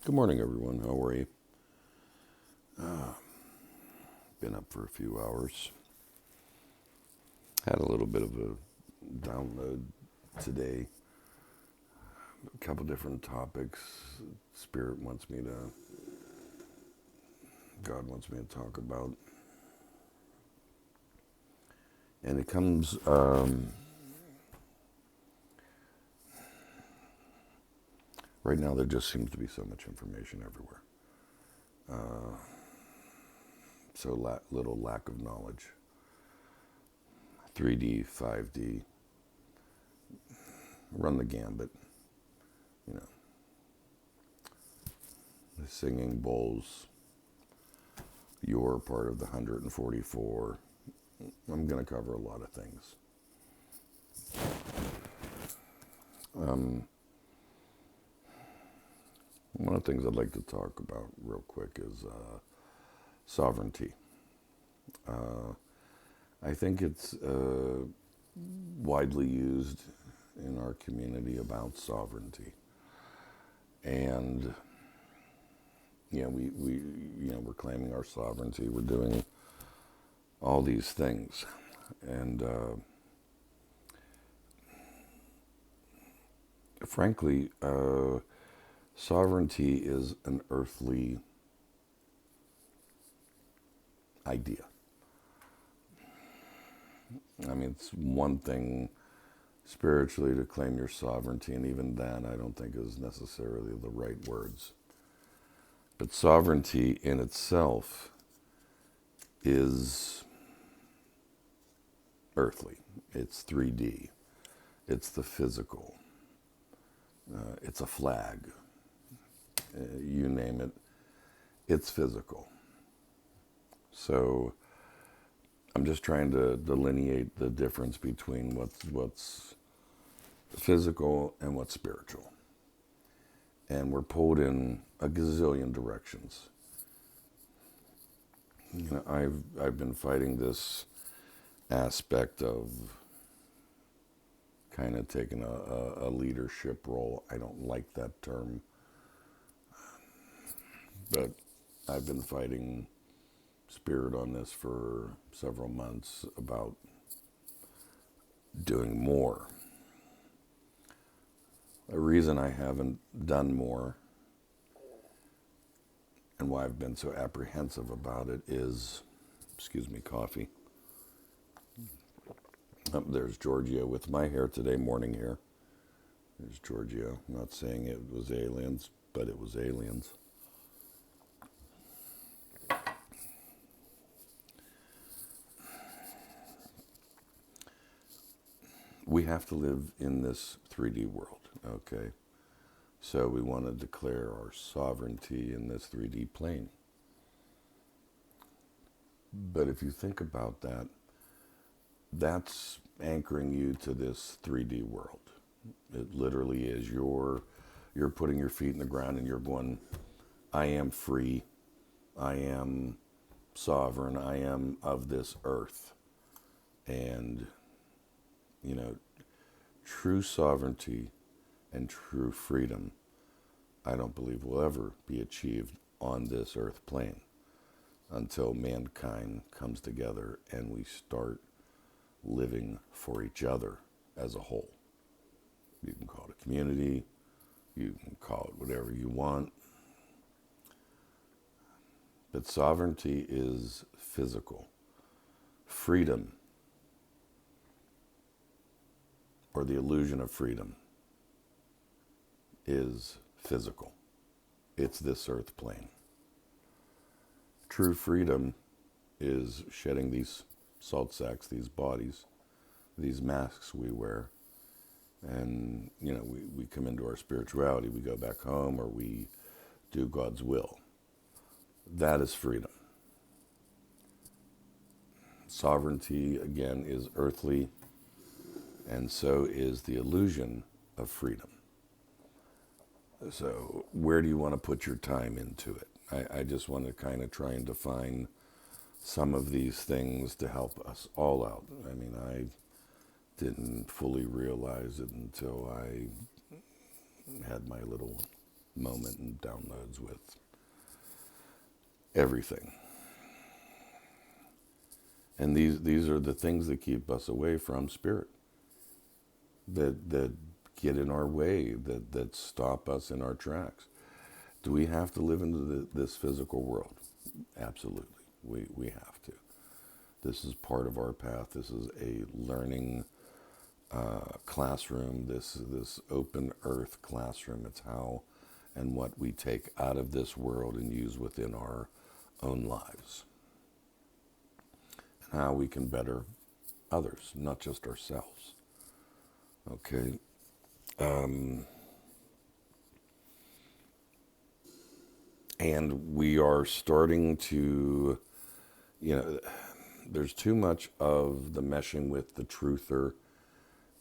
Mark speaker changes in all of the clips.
Speaker 1: Good morning, everyone. How are you? Been up for a few hours. Had a little bit of a download today. A couple different topics. Spirit wants me to, God wants me to talk about. And it comes, right now there just seems to be so much information everywhere. So little lack of knowledge. 3D, 5D, run the gambit, you know. The singing bowls, you're part of the 144. I'm going to cover a lot of things. One of the things I'd like to talk about real quick is sovereignty. I think it's widely used in our community about sovereignty. And, we're claiming our sovereignty. We're doing all these things. And frankly, sovereignty is an earthly idea. I mean, it's one thing spiritually to claim your sovereignty, and even that I don't think is necessarily the right words. But sovereignty in itself is earthly. It's 3D. It's the physical. It's a flag. You name it. It's physical. So I'm just trying to delineate the difference between what's physical and what's spiritual. And we're pulled in a gazillion directions. I've been fighting this aspect of kind of taking a leadership role. I don't like that term, but I've been fighting spirit on this for several months about doing more. The reason I haven't done more and why I've been so apprehensive about it is, excuse me, coffee. There's Georgia with my hair today, morning hair. There's Georgia. I'm not saying it was aliens, but it was aliens. We have to live in this 3D world, okay? So we want to declare our sovereignty in this 3D plane. But if you think about that, that's anchoring you to this 3D world. It literally is. You're putting your feet in the ground and you're going, I am free. I am sovereign. I am of this earth. And, true sovereignty and true freedom, I don't believe will ever be achieved on this earth plane until mankind comes together and we start living for each other as a whole. You can call it a community, you can call it whatever you want, but sovereignty is physical. Freedom, or the illusion of freedom, is physical. It's this earth plane. True freedom is shedding these salt sacks, these bodies, these masks we wear. And, we come into our spirituality, we go back home, or we do God's will. That is freedom. Sovereignty, again, is earthly, and so is the illusion of freedom. So where do you want to put your time into it? I just want to kind of try and define some of these things to help us all out. I mean, I didn't fully realize it until I had my little moment and downloads with everything. And these are the things that keep us away from spirit, that get in our way, that stop us in our tracks. Do we have to live into this physical world? Absolutely, we have to. This is part of our path. This is a learning classroom. This open earth classroom. It's how and what we take out of this world and use within our own lives, and how we can better others, not just ourselves. Okay. And we are starting to, there's too much of the meshing with the truther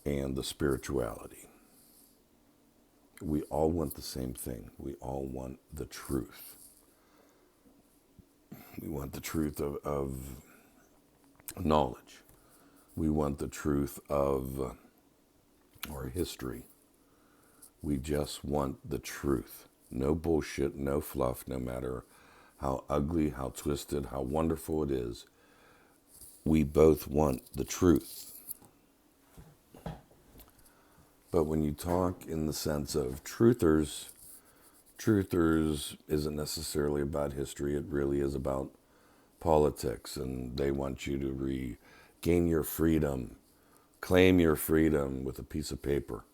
Speaker 1: and the spirituality. We all want the same thing. We all want the truth. We want the truth of knowledge. We want the truth of our history. We just want the truth. No bullshit, no fluff, no matter how ugly, how twisted, how wonderful it is. We both want the truth. But when you talk in the sense of truthers isn't necessarily about history. It really is about politics, and they want you to regain your freedom, claim your freedom with a piece of paper.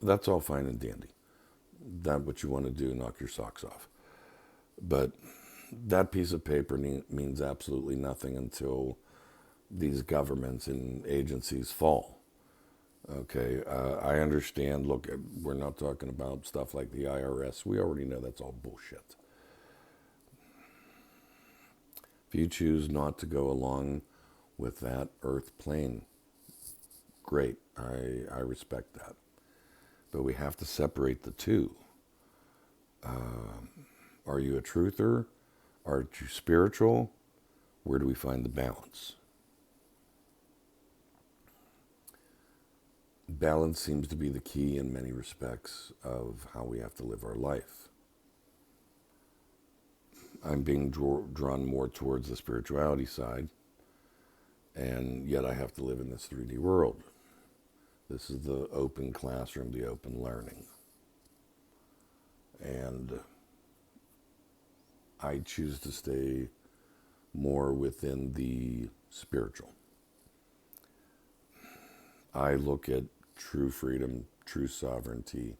Speaker 1: That's all fine and dandy. That's what you want to do, knock your socks off. But that piece of paper means absolutely nothing until these governments and agencies fall. Okay, I understand. Look, we're not talking about stuff like the IRS. We already know that's all bullshit. If you choose not to go along with that earth plane, great. I respect that. But we have to separate the two. Are you a truther? Are you spiritual? Where do we find the balance? Balance seems to be the key in many respects of how we have to live our life. I'm being drawn more towards the spirituality side, and yet I have to live in this 3D world. This is the open classroom, the open learning. And I choose to stay more within the spiritual. I look at true freedom, true sovereignty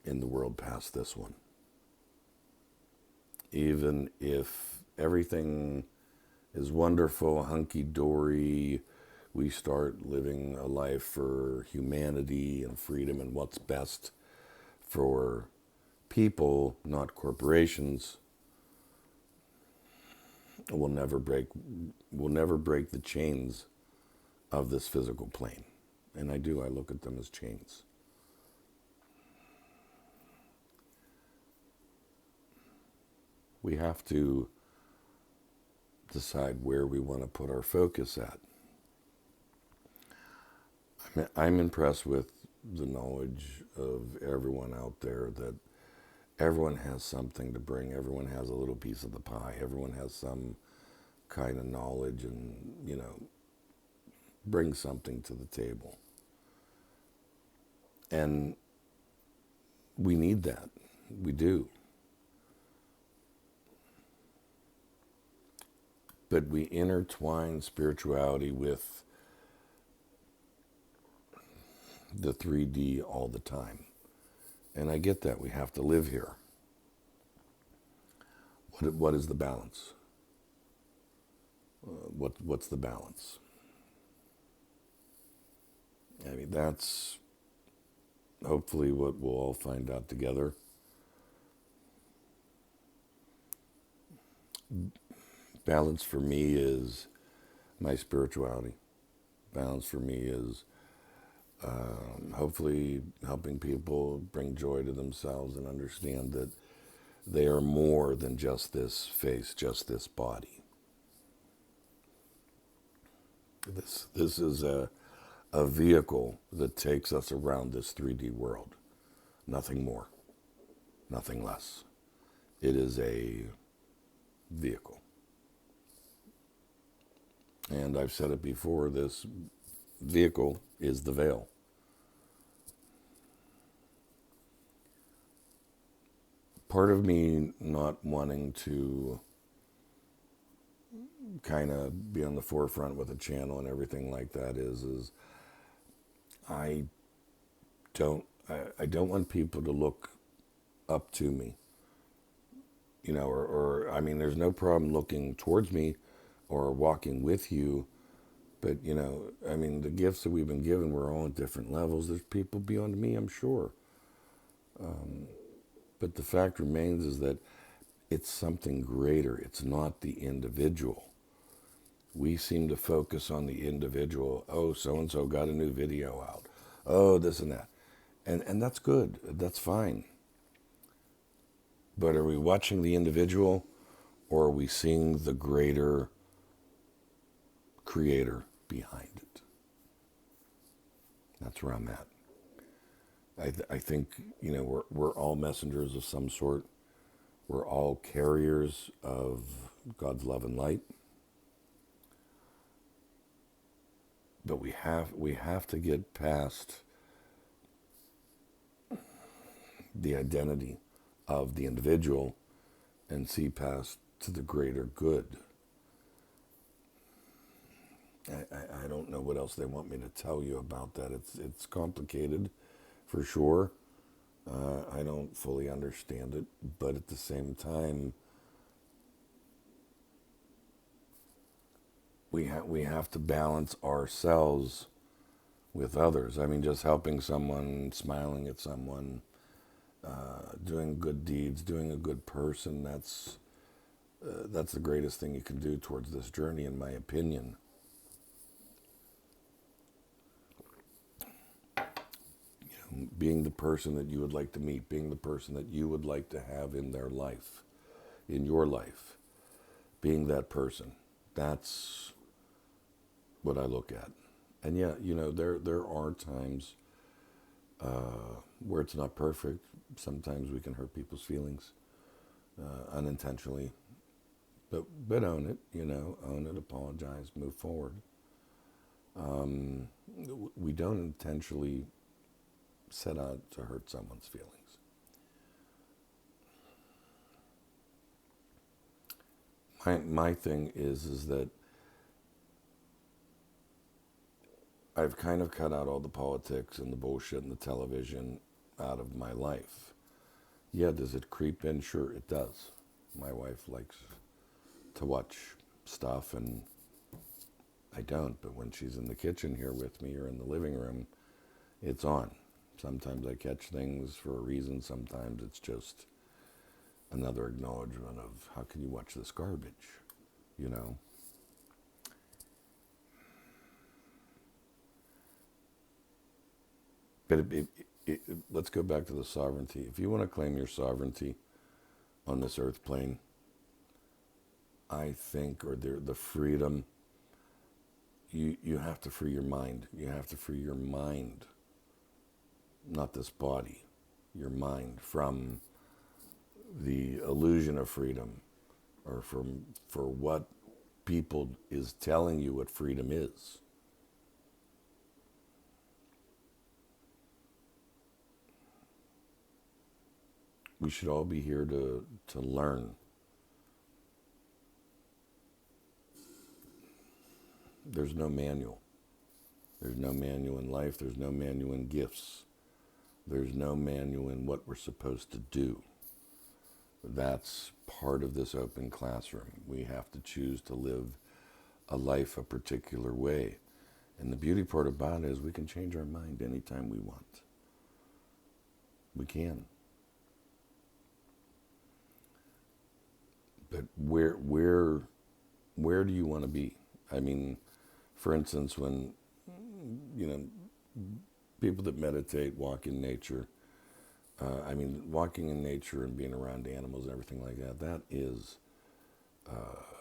Speaker 1: in the world past this one. Even if everything is wonderful, hunky-dory, we start living a life for humanity and freedom and what's best for people, not corporations, we'll never break the chains of this physical plane. And I look at them as chains. We have to decide where we want to put our focus at. I'm impressed with the knowledge of everyone out there, that everyone has something to bring. Everyone has a little piece of the pie. Everyone has some kind of knowledge and, bring something to the table. And we need that. We do. But we intertwine spirituality with the 3D all the time. And I get that. We have to live here. What is the balance? What's the balance? I mean, that's hopefully what we'll all find out together. Balance for me is my spirituality. Balance for me is hopefully helping people bring joy to themselves and understand that they are more than just this face, just this body. This is a vehicle that takes us around this 3D world. nothing more, nothing less. It is a vehicle. And I've said it before, this vehicle is the veil. Part of me not wanting to kind of be on the forefront with a channel and everything like that is I don't want people to look up to me, or I mean, there's no problem looking towards me or walking with you, but I mean, the gifts that we've been given, we're all at different levels. There's people beyond me, I'm sure, but the fact remains is that it's something greater. It's not the individual. We seem to focus on the individual. Oh, so-and-so got a new video out. Oh, this and that. And that's good. That's fine. But are we watching the individual, or are we seeing the greater creator behind it? That's where I'm at. I think, we're all messengers of some sort. We're all carriers of God's love and light. But we have to get past the identity of the individual and see past to the greater good. I don't know what else they want me to tell you about that. It's complicated, for sure. I don't fully understand it, but at the same time, we have to balance ourselves with others. I mean, just helping someone, smiling at someone, doing good deeds, doing a good person, that's the greatest thing you can do towards this journey, in my opinion. Being the person that you would like to meet, being the person that you would like to have in their life, in your life, being that person. That's what I look at. And yeah, there are times where it's not perfect. Sometimes we can hurt people's feelings unintentionally. But own it, own it, apologize, move forward. We don't intentionally set out to hurt someone's feelings. My thing is that I've kind of cut out all the politics and the bullshit and the television out of my life. Yeah, does it creep in? Sure, it does. My wife likes to watch stuff, and I don't. But when she's in the kitchen here with me or in the living room, it's on. Sometimes I catch things for a reason. Sometimes it's just another acknowledgement of, how can you watch this garbage? But let's go back to the sovereignty. If you want to claim your sovereignty on this earth plane, I think, or the freedom, you have to free your mind. You have to free your mind, not this body, your mind, from the illusion of freedom, or for what people is telling you what freedom is. We should all be here to learn. There's no manual. There's no manual in life. There's no manual in gifts. There's no manual in what we're supposed to do. That's part of this open classroom. We have to choose to live a life a particular way. And the beauty part about it is we can change our mind anytime we want. We can. But where do you want to be? I mean, for instance, when, people that meditate, walk in nature, walking in nature and being around animals and everything like that, that is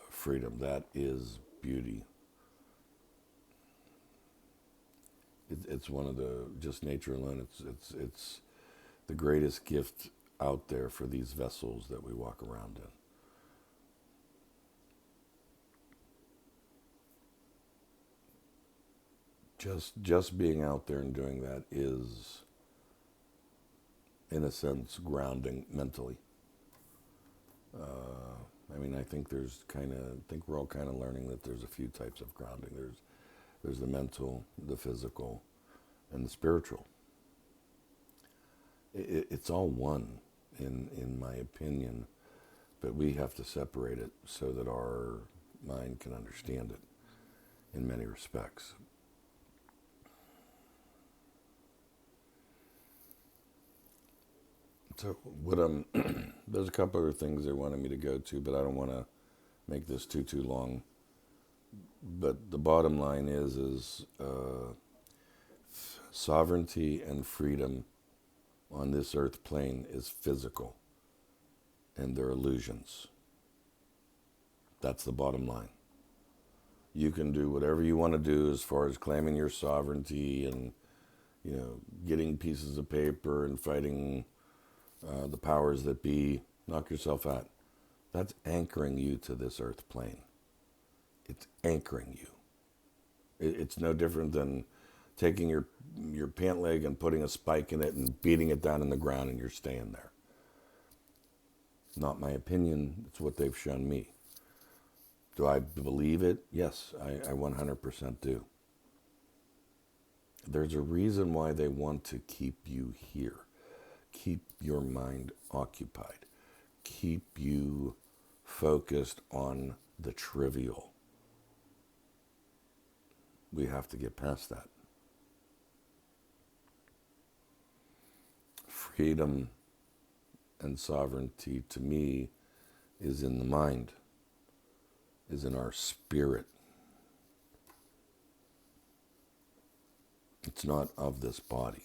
Speaker 1: freedom. That is beauty. It's one of the, just nature alone, it's the greatest gift out there for these vessels that we walk around in. Just being out there and doing that is, in a sense, grounding mentally. I think we're all kind of learning that there's a few types of grounding. There's the mental, the physical, and the spiritual. It's all one, in my opinion, but we have to separate it so that our mind can understand it in many respects. So there's a couple other things they wanted me to go to, but I don't want to make this too long. But the bottom line is sovereignty and freedom on this earth plane is physical, and they're illusions. That's the bottom line. You can do whatever you want to do as far as claiming your sovereignty and, getting pieces of paper and fighting the powers that be. Knock yourself out. That's anchoring you to this earth plane. It's anchoring you. It's no different than taking your pant leg and putting a spike in it and beating it down in the ground, and you're staying there. Not my opinion. It's what they've shown me. Do I believe it? Yes, I 100% do. There's a reason why they want to keep you here. Keep your mind occupied. Keep you focused on the trivial. We have to get past that. Freedom and sovereignty, to me, is in the mind, is in our spirit. It's not of this body.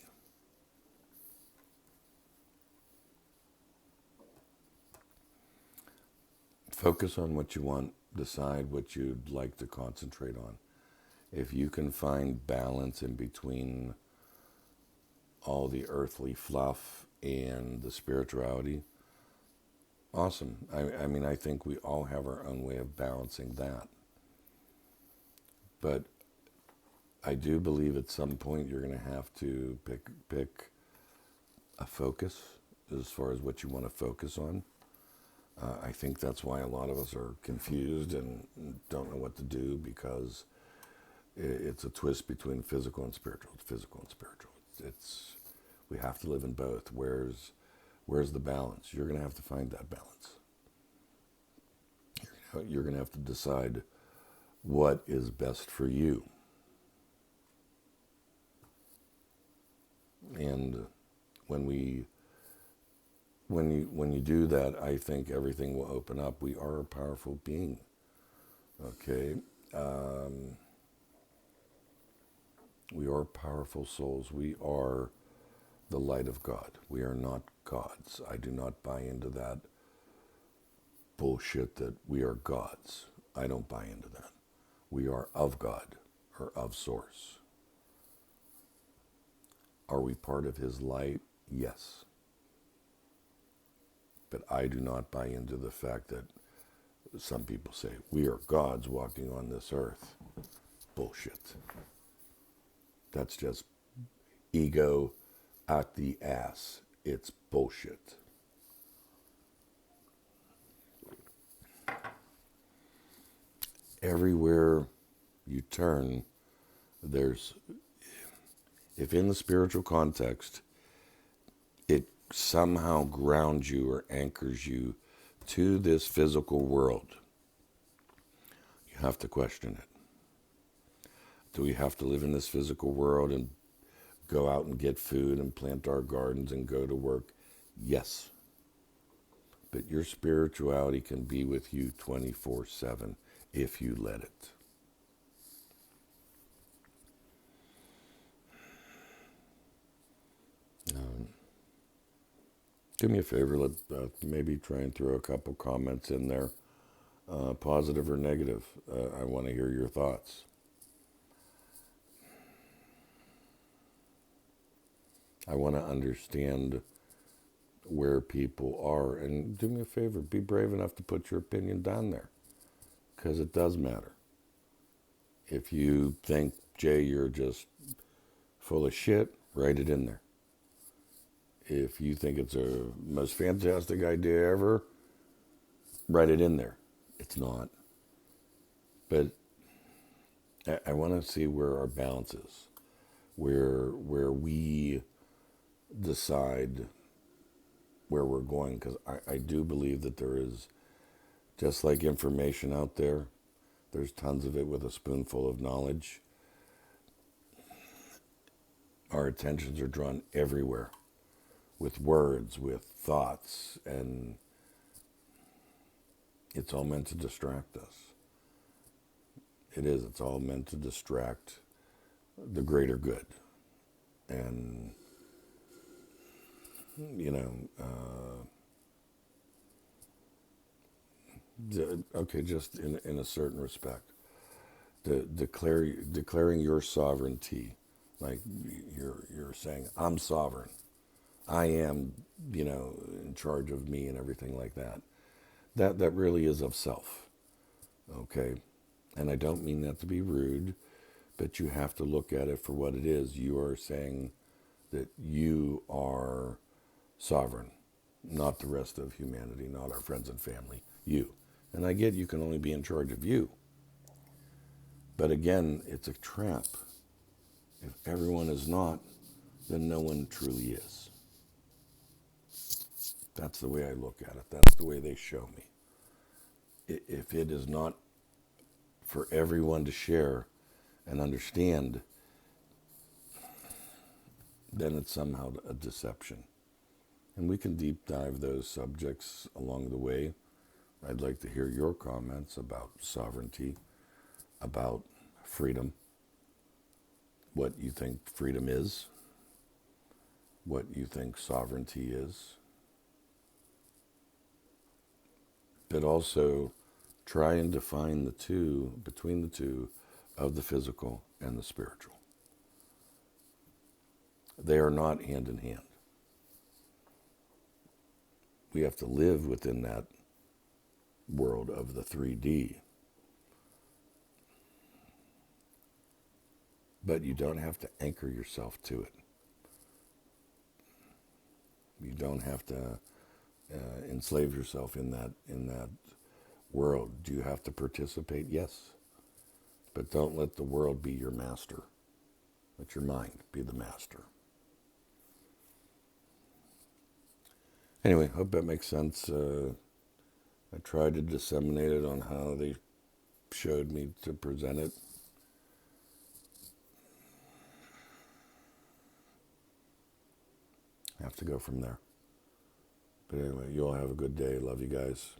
Speaker 1: Focus on what you want. Decide what you'd like to concentrate on. If you can find balance in between all the earthly fluff and the spirituality, awesome. I think we all have our own way of balancing that. But I do believe at some point you're going to have to pick a focus as far as what you want to focus on. I think that's why a lot of us are confused and don't know what to do, because it's a twist between physical and spiritual. It's physical and spiritual. We have to live in both. Where's the balance? You're going to have to find that balance. You're going to have to decide what is best for you. And when you do that, I think everything will open up. We are a powerful being. Okay? We are powerful souls. We are the light of God. We are not gods. I do not buy into that bullshit that we are gods. I don't buy into that. We are of God, or of Source. Are we part of His light? Yes. But I do not buy into the fact that some people say, we are gods walking on this earth. Bullshit. That's just ego out the ass. It's bullshit. Everywhere you turn, if in the spiritual context, it somehow grounds you or anchors you to this physical world, you have to question it. Do we have to live in this physical world and go out and get food and plant our gardens and go to work? Yes. But your spirituality can be with you 24/7 if you let it. Do me a favor, let maybe try and throw a couple comments in there, positive or negative. I want to hear your thoughts. I want to understand where people are. And do me a favor, be brave enough to put your opinion down there, because it does matter. If you think, Jay, you're just full of shit, write it in there. If you think it's a most fantastic idea ever, write it in there. It's not. But I want to see where our balance is, where we decide where we're going, because I do believe that there is, just like information out there, there's tons of it with a spoonful of knowledge. Our attentions are drawn everywhere with words, with thoughts, and it's all meant to distract us. It is. It's all meant to distract the greater good. And, you know, okay, just in a certain respect, declaring your sovereignty, like you're saying, I'm sovereign. I am, in charge of me and everything like that. That really is of self, okay? And I don't mean that to be rude, but you have to look at it for what it is. You are saying that you are sovereign, not the rest of humanity, not our friends and family, you. And I get you can only be in charge of you. But again, it's a trap. If everyone is not, then no one truly is. That's the way I look at it. That's the way they show me. If it is not for everyone to share and understand, then it's somehow a deception. And we can deep dive those subjects along the way. I'd like to hear your comments about sovereignty, about freedom, what you think freedom is, what you think sovereignty is, but also try and define the two, between the two, of the physical and the spiritual. They are not hand in hand. We have to live within that world of the 3D. But you don't have to anchor yourself to it. You don't have to enslave yourself in that world. Do you have to participate? Yes. But don't let the world be your master. Let your mind be the master. Anyway, hope that makes sense. I tried to disseminate it on how they showed me to present it. I have to go from there. But anyway, you all have a good day. Love you guys.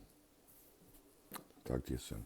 Speaker 1: Talk to you soon.